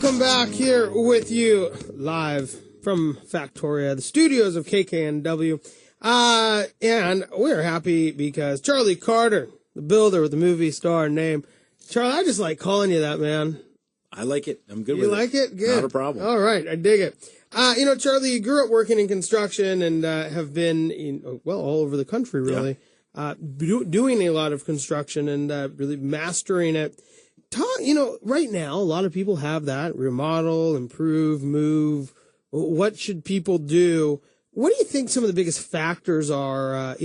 Welcome back here with you live from Factoria, the studios of KKNW. And we're happy because Charlie Carter, the builder with the movie star name. Charlie, I just like calling you that, man. I like it. I'm good with it. You like it? Good. Not a problem. All right. I dig it. Charlie, you grew up working in construction and have been, all over the country, really, doing a lot of construction and really mastering it. Right now, a lot of people have that, remodel, improve, move. What should people do? What do you think some of the biggest factors are,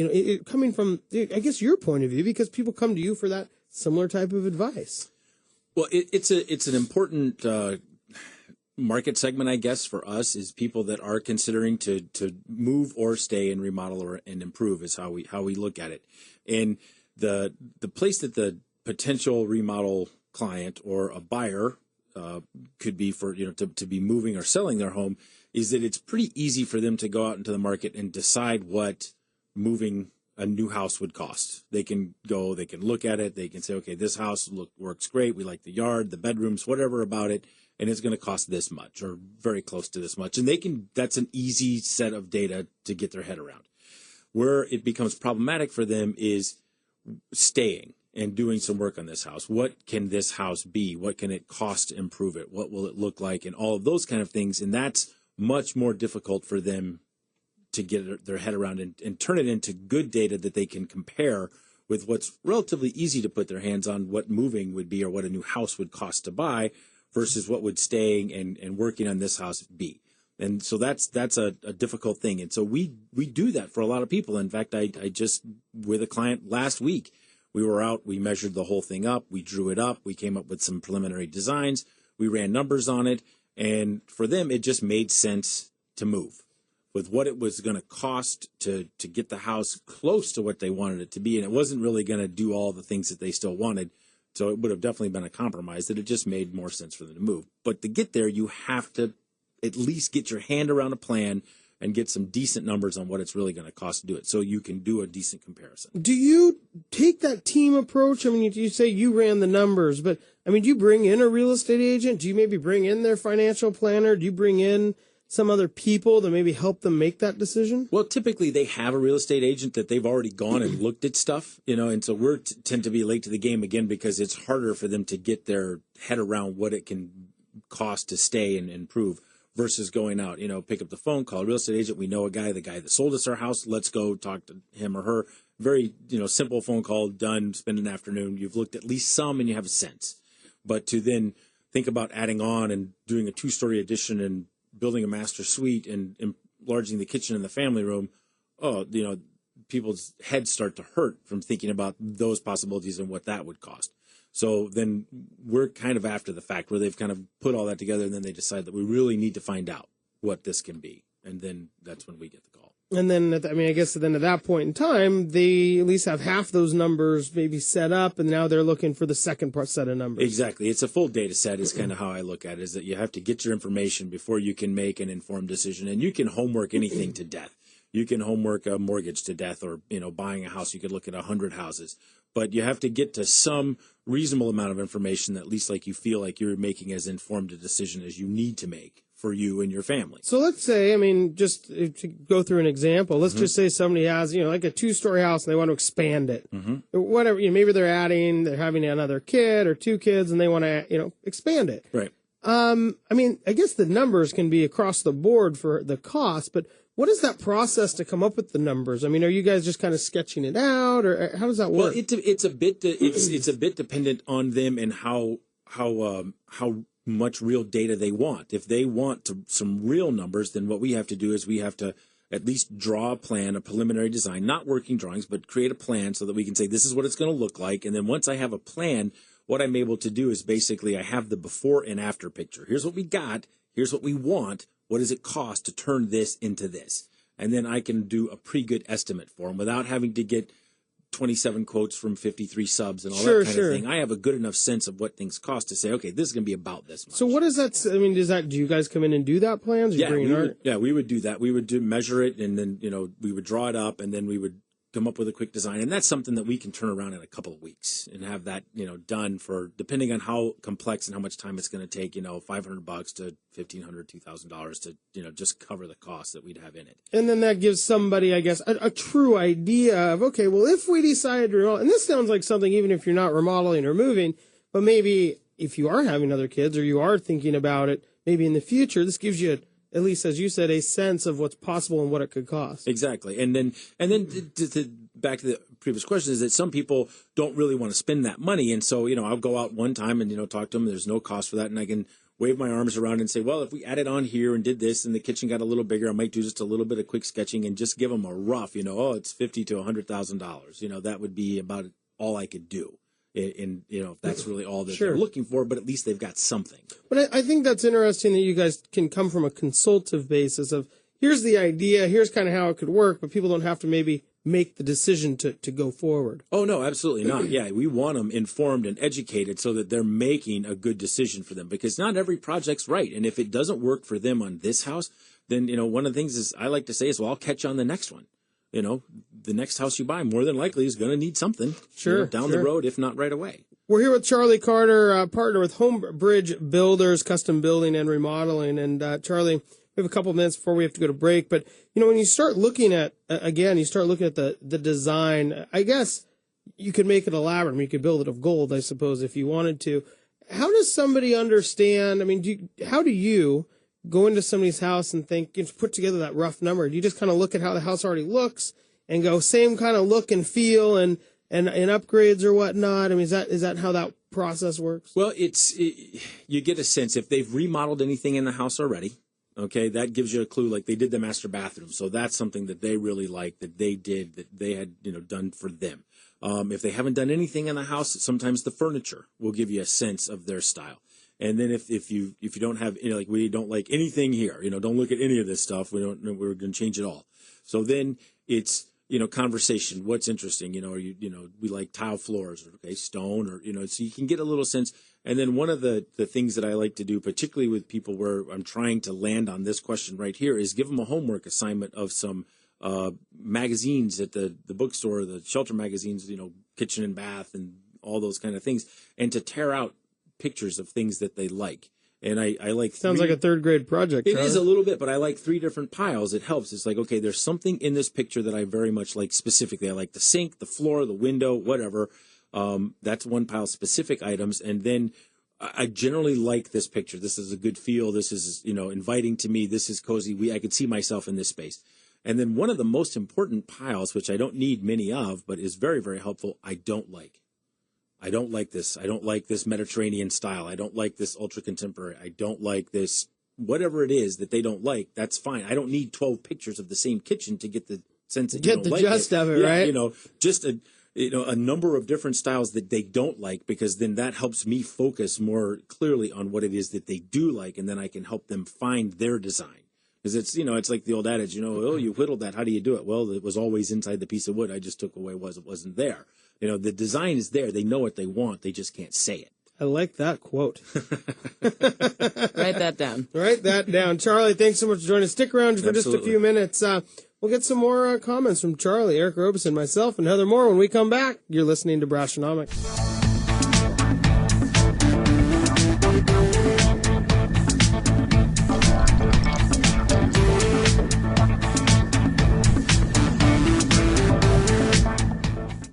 coming from, I guess, your point of view, because people come to you for that similar type of advice? Well, it's an important market segment, I guess, for us, is people that are considering to move or stay and remodel and improve is how we look at it. And the place that the potential remodel client or a buyer could be for, to be moving or selling their home is that it's pretty easy for them to go out into the market and decide what moving a new house would cost. They can look at it. They can say, okay, this house works great. We like the yard, the bedrooms, whatever about it. And it's going to cost this much or very close to this much. And that's an easy set of data to get their head around. Where it becomes problematic for them is staying and doing some work on this house. What can this house be? What can it cost to improve it? What will it look like? And all of those kind of things. And that's much more difficult for them to get their head around and turn it into good data that they can compare with what's relatively easy to put their hands on, what moving would be or what a new house would cost to buy versus what would staying and working on this house be. And so that's a difficult thing. And so we do that for a lot of people. In fact, I just, with a client last week, we were out, we measured the whole thing up, we drew it up, we came up with some preliminary designs, we ran numbers on it, and for them, it just made sense to move. With what it was going to cost to get the house close to what they wanted it to be, and it wasn't really going to do all the things that they still wanted, so it would have definitely been a compromise that it just made more sense for them to move. But to get there, you have to at least get your hand around a plan and get some decent numbers on what it's really going to cost to do it so you can do a decent comparison. Do you take that team approach? I mean, you say you ran the numbers, but, I mean, do you bring in a real estate agent? Do you maybe bring in their financial planner? Do you bring in some other people to maybe help them make that decision? Well, typically they have a real estate agent that they've already gone and looked at stuff, and so we're tend to be late to the game again because it's harder for them to get their head around what it can cost to stay and improve versus going out, pick up the phone, call a real estate agent. We know the guy that sold us our house. Let's go talk to him or her. Very, simple phone call, done, spend an afternoon. You've looked at least some and you have a sense. But to then think about adding on and doing a 2-story addition and building a master suite and enlarging the kitchen and the family room, people's heads start to hurt from thinking about those possibilities and what that would cost. So then we're kind of after the fact where they've kind of put all that together and then they decide that we really need to find out what this can be. And then that's when we get the call. And then, I guess then at that point in time, they at least have half those numbers maybe set up, and now they're looking for the second part set of numbers. Exactly. It's a full data set is kind of how I look at it, is that you have to get your information before you can make an informed decision. And you can homework anything to death. You can homework a mortgage to death or, buying a house. You could look at 100 houses. But you have to get to some reasonable amount of information that at least like you feel like you're making as informed a decision as you need to make for you and your family. So let's say, just to go through an example, let's just say somebody has, like a 2-story house and they want to expand it. Whatever, maybe they're having another kid or 2 kids and they want to, expand it. Right. I guess the numbers can be across the board for the cost, but what is that process to come up with the numbers? Are you guys just kind of sketching it out, or how does that work? Well, it's a bit dependent on them and how much real data they want. If they want some real numbers, then what we have to do is we have to at least draw a plan, a preliminary design, not working drawings, but create a plan so that we can say this is what it's going to look like. And then once I have a plan, what I'm able to do is basically I have the before and after picture. Here's what we got. Here's what we want. What does it cost to turn this into this? And then I can do a pretty good estimate for them without having to get 27 quotes from 53 subs and all that kind of thing. I have a good enough sense of what things cost to say, okay, this is going to be about this much. So what does that, do you guys come in and do that plans? We would do that. We would measure it, and then, we would draw it up, and then we would come up with a quick design. And that's something that we can turn around in a couple of weeks and have that, done for, depending on how complex and how much time it's going to take, $500 to $1,500, $2,000 to, just cover the cost that we'd have in it. And then that gives somebody, I guess, a true idea of, okay, well, if we decide to remodel, and this sounds like something, even if you're not remodeling or moving, but maybe if you are having other kids or you are thinking about it, maybe in the future, this gives you, at least as you said, a sense of what's possible and what it could cost. Exactly. And then back to the previous question is that some people don't really want to spend that money. And so, I'll go out one time and, talk to them. There's no cost for that. And I can wave my arms around and say, well, if we added on here and did this and the kitchen got a little bigger, I might do just a little bit of quick sketching and just give them a rough, it's $50,000 to $100,000. That would be about all I could do. And if that's really all that they're looking for, but at least they've got something. But I think that's interesting that you guys can come from a consultative basis of, here's the idea, here's kind of how it could work, but people don't have to maybe make the decision to go forward. Oh, no, absolutely not. Yeah, we want them informed and educated so that they're making a good decision for them, because not every project's right. And if it doesn't work for them on this house, then, one of the things is I like to say is, well, I'll catch you on the next one. The next house you buy more than likely is going to need something down the road, if not right away. We're here with Charlie Carter, partner with HomeBridge Builders, custom building and remodeling. And Charlie, we have a couple of minutes before we have to go to break. But, when you start looking at, the design, I guess you could make it elaborate. I mean, you could build it of gold, I suppose, if you wanted to. How does somebody understand? I mean, how do you go into somebody's house and think, put together that rough number? Do you just kind of look at how the house already looks and go same kind of look and feel and upgrades or whatnot? I mean, is that how that process works? Well, you get a sense if they've remodeled anything in the house already. Okay, that gives you a clue. Like they did the master bathroom, so that's something that they really like that they did that they had done for them. If they haven't done anything in the house, sometimes the furniture will give you a sense of their style. And then if you don't have like we don't like anything here, don't look at any of this stuff. We're going to change it all. So then it's conversation. What's interesting? We like tile floors, or stone, or so you can get a little sense. And then one of the things that I like to do, particularly with people where I'm trying to land on this question right here, is give them a homework assignment of some magazines at the bookstore, the shelter magazines, kitchen and bath and all those kind of things, and to tear out pictures of things that they like. And I like sounds like a third grade project. It is a little bit, but I like 3 different piles. It helps. It's like, okay, there's something in this picture that I very much like specifically. I like the sink, the floor, the window, whatever. That's one pile, specific items. And then I generally like this picture. This is a good feel. This is, inviting to me. This is cozy. I could see myself in this space. And then one of the most important piles, which I don't need many of, but is very, very helpful, I don't like this. I don't like this Mediterranean style. I don't like this ultra contemporary. I don't like this, whatever it is that they don't like. That's fine. I don't need 12 pictures of the same kitchen to get the sense that you don't like it. Get the gist of it, right? Just a number of different styles that they don't like, because then that helps me focus more clearly on what it is that they do like, and then I can help them find their design. Because it's, it's like the old adage, you whittled that. How do you do it? Well, it was always inside the piece of wood. I just took away what wasn't there. The design is there. They know what they want. They just can't say it. I like that quote. Write that down. Write that down. Charlie, thanks so much for joining us. Stick around for just a few minutes. We'll get some more comments from Charlie, Eric Robeson, myself, and Heather Moore when we come back. You're listening to Brassionomics.